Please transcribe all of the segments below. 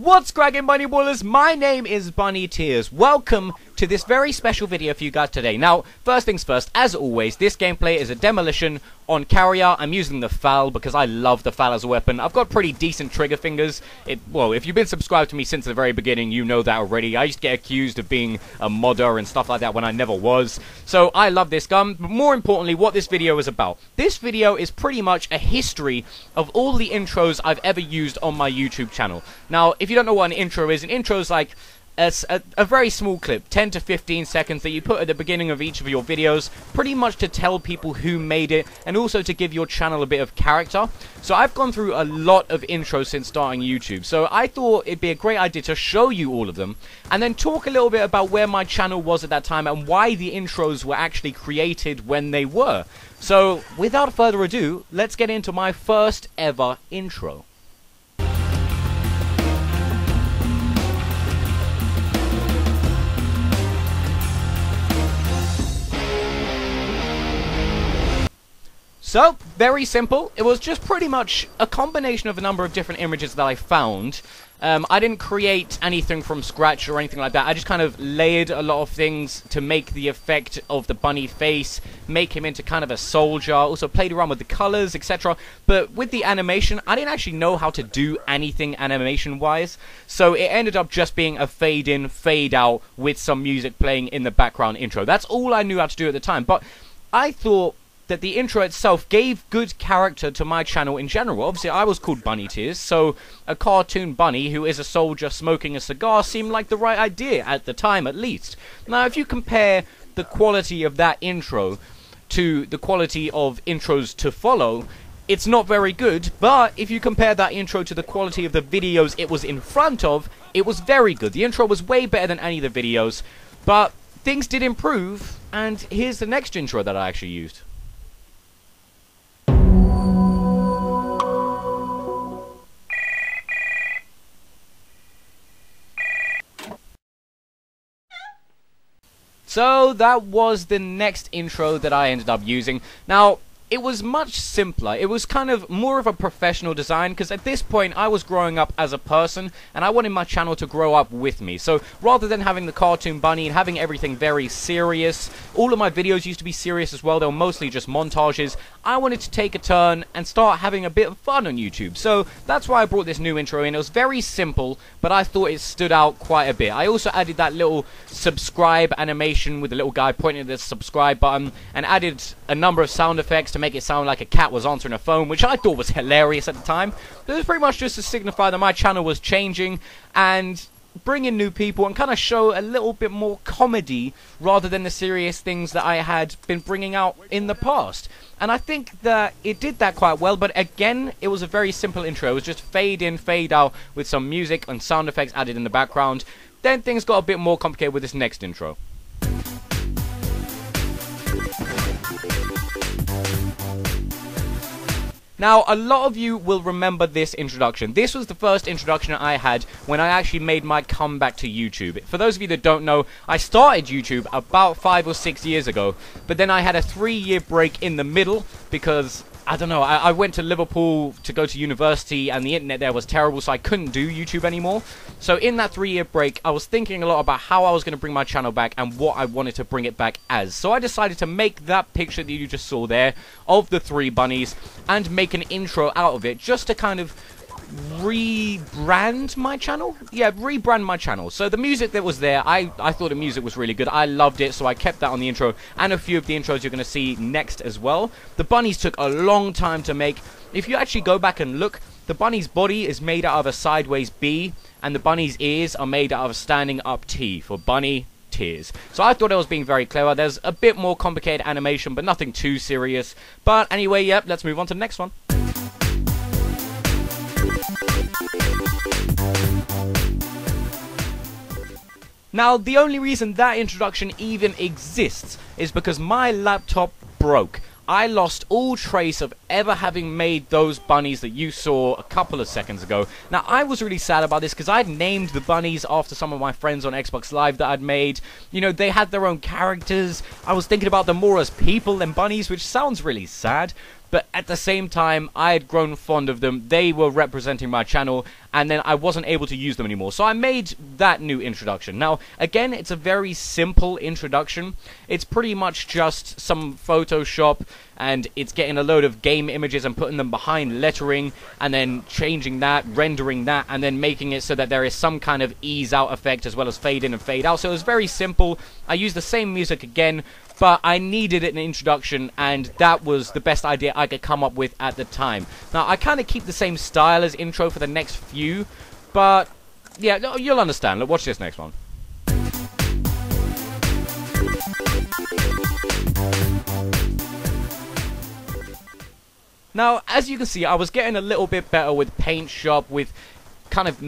What's cracking, Bunny Ballers? My name is Bunny Tears. Welcome to this very special video for you guys today. Now, first things first, as always, this gameplay is a demolition on Carrier. I'm using the FAL because I love the FAL as a weapon. I've got pretty decent trigger fingers. Well, if you've been subscribed to me since the very beginning, you know that already. I used to get accused of being a modder and stuff like that when I never was. So I love this gun, but more importantly, what this video is about. This video is pretty much a history of all the intros I've ever used on my YouTube channel. Now, if you don't know what an intro is like a very small clip, 10 to 15 seconds, that you put at the beginning of each of your videos, pretty much to tell people who made it, and also to give your channel a bit of character. So I've gone through a lot of intros since starting YouTube, so I thought it'd be a great idea to show you all of them, and then talk a little bit about where my channel was at that time, and why the intros were actually created when they were. So, without further ado, let's get into my first ever intro. So, very simple. It was just pretty much a combination of a number of different images that I found. I didn't create anything from scratch or anything like that. I just kind of layered a lot of things to make the effect of the bunny face, make him into kind of a soldier, also played around with the colors, etc. But with the animation, I didn't actually know how to do anything animation-wise, so it ended up just being a fade-in, fade-out with some music playing in the background intro. That's all I knew how to do at the time, but I thought that the intro itself gave good character to my channel in general. Obviously, I was called Bunny Tears, so a cartoon bunny who is a soldier smoking a cigar seemed like the right idea, at the time at least. Now, if you compare the quality of that intro to the quality of intros to follow, it's not very good, but if you compare that intro to the quality of the videos it was in front of, it was very good. The intro was way better than any of the videos, but things did improve, and here's the next intro that I actually used. So that was the next intro that I ended up using. Now, it was much simpler. It was kind of more of a professional design, because at this point I was growing up as a person and I wanted my channel to grow up with me. So rather than having the cartoon bunny and having everything very serious, all of my videos used to be serious as well. They were mostly just montages. I wanted to take a turn and start having a bit of fun on YouTube. So that's why I brought this new intro in. It was very simple, but I thought it stood out quite a bit. I also added that little subscribe animation with the little guy pointing at the subscribe button, and added a number of sound effects to make it sound like a cat was answering a phone, which I thought was hilarious at the time. But it was pretty much just to signify that my channel was changing and bring in new people and kind of show a little bit more comedy rather than the serious things that I had been bringing out in the past. And I think that it did that quite well, but again, it was a very simple intro. It was just fade in, fade out with some music and sound effects added in the background. Then things got a bit more complicated with this next intro. Now, a lot of you will remember this introduction. This was the first introduction I had when I actually made my comeback to YouTube. For those of you that don't know, I started YouTube about 5 or 6 years ago, but then I had a 3-year break in the middle because, I don't know, I went to Liverpool to go to university and the internet there was terrible, so I couldn't do YouTube anymore. So in that 3-year break, I was thinking a lot about how I was going to bring my channel back and what I wanted to bring it back as. So I decided to make that picture that you just saw there of the 3 bunnies and make an intro out of it, just to kind of rebrand my channel. Yeah, rebrand my channel. So the music that was there, I thought the music was really good. I loved it, so I kept that on the intro, and a few of the intros you're going to see next as well. The bunnies took a long time to make. If you actually go back and look, the bunny's body is made out of a sideways B, and the bunny's ears are made out of a standing up T for Bunny Tears. So I thought I was being very clever. There's a bit more complicated animation, but nothing too serious. But anyway, yep, let's move on to the next one. Now, the only reason that introduction even exists is because my laptop broke. I lost all trace of ever having made those bunnies that you saw a couple of seconds ago. Now, I was really sad about this because I'd named the bunnies after some of my friends on Xbox Live that I'd made. You know, they had their own characters. I was thinking about them more as people than bunnies, which sounds really sad. but at the same time, I had grown fond of them. They were representing my channel, and then I wasn't able to use them anymore. So I made that new introduction. Now, again, it's a very simple introduction. It's pretty much just some Photoshop, and it's getting a load of game images and putting them behind lettering, and then changing that, rendering that, and then making it so that there is some kind of ease out effect as well as fade in and fade out. So it was very simple. I used the same music again, but I needed an introduction, and that was the best idea I could come up with at the time. Now, I kind of keep the same style as intro for the next few, but yeah, you'll understand. Look, watch this next one. Now, as you can see, I was getting a little bit better with Paint Shop, with kind of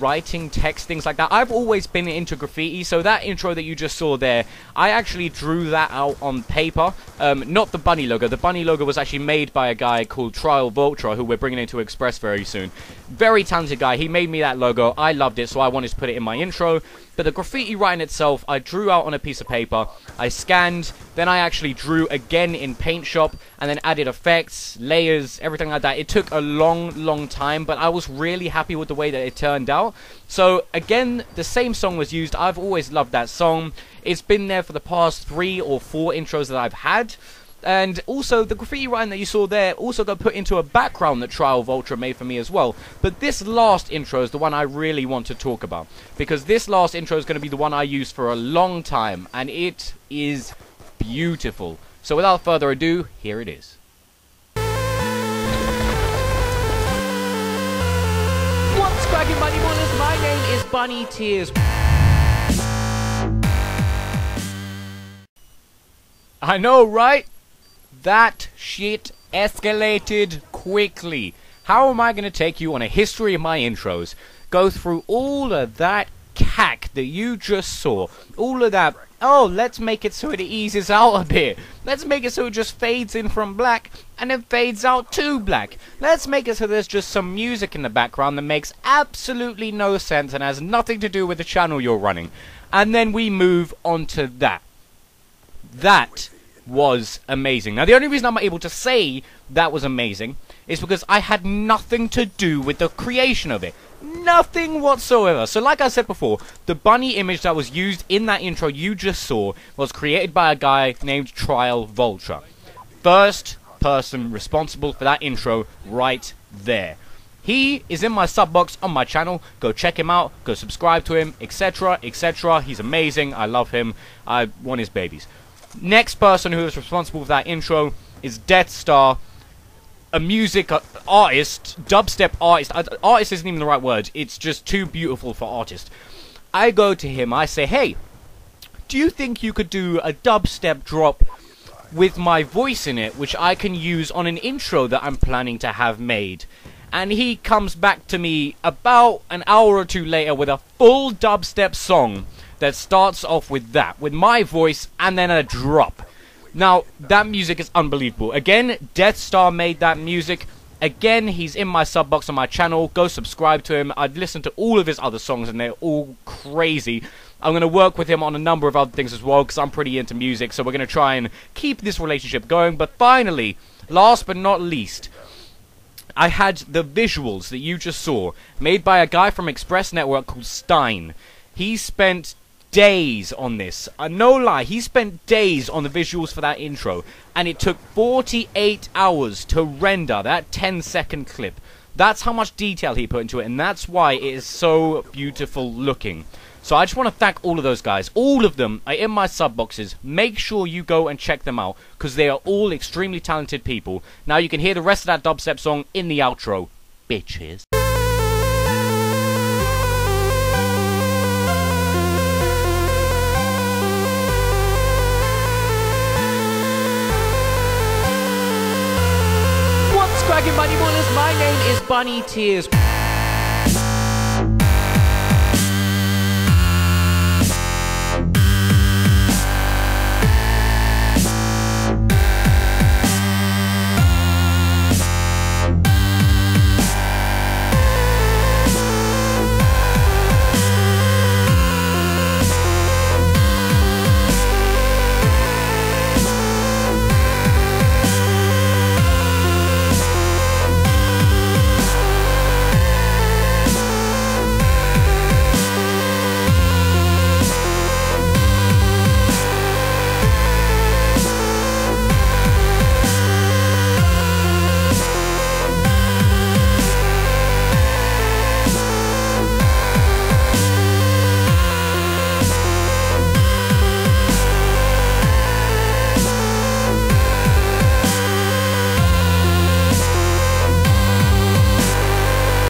writing text, things like that. I've always been into graffiti, so that intro that you just saw there, I actually drew that out on paper. Not the bunny logo. The bunny logo was actually made by a guy called Trial Vulture, who we're bringing into Express very soon. Very talented guy. He made me that logo. I loved it, so I wanted to put it in my intro. But the graffiti writing itself, I drew out on a piece of paper, I scanned, then I actually drew again in Paint Shop, and then added effects, layers, everything like that. It took a long time, but I was really happy with the way that it turned out. So again, the same song was used. I've always loved that song. It's been there for the past 3 or 4 intros that I've had. And also, the graffiti writing that you saw there also got put into a background that Trial Vulture made for me as well. But this last intro is the one I really want to talk about, because this last intro is going to be the one I use for a long time, and it is beautiful. So without further ado, here it is. What's cracking, Bunny Ballers? My name is Bunny Tears. I know, right? That shit escalated quickly. How am I going to take you on a history of my intros? Go through all of that cack that you just saw. All of that, oh, let's make it so it eases out a bit. Let's make it so it just fades in from black and then fades out to black. Let's make it so there's just some music in the background that makes absolutely no sense and has nothing to do with the channel you're running. And then we move on to that. That was amazing. Now, the only reason I'm able to say that was amazing is because I had nothing to do with the creation of it. Nothing whatsoever. So like I said before, the bunny image that was used in that intro you just saw was created by a guy named Trial Vulture. First person responsible for that intro right there. He is in my sub box on my channel. Go check him out. Go subscribe to him, etc, etc. He's amazing. I love him. I want his babies. Next person who is responsible for that intro is Death Star, a music artist, dubstep artist. Artist isn't even the right word. It's just too beautiful for artist. I go to him. I say, hey, do you think you could do a dubstep drop with my voice in it, which I can use on an intro that I'm planning to have made? And he comes back to me about an hour or two later with a full dubstep song that starts off with that, with my voice, and then a drop. Now, that music is unbelievable. Again, Death Star made that music. Again, he's in my sub box on my channel. Go subscribe to him. I've listened to all of his other songs, and they're all crazy. I'm going to work with him on a number of other things as well, because I'm pretty into music, so we're going to try and keep this relationship going. But finally, last but not least, I had the visuals that you just saw, made by a guy from Express Network called Stein. He spent days on this. No lie, he spent days on the visuals for that intro, and it took 48 hours to render that 10-second clip. That's how much detail he put into it, and that's why it is so beautiful looking. So I just want to thank all of those guys. All of them are in my sub boxes. Make sure you go and check them out, because they are all extremely talented people. Now you can hear the rest of that dubstep song in the outro. Bitches. Cracking Bunny Ballers, my name is Bunny Tears.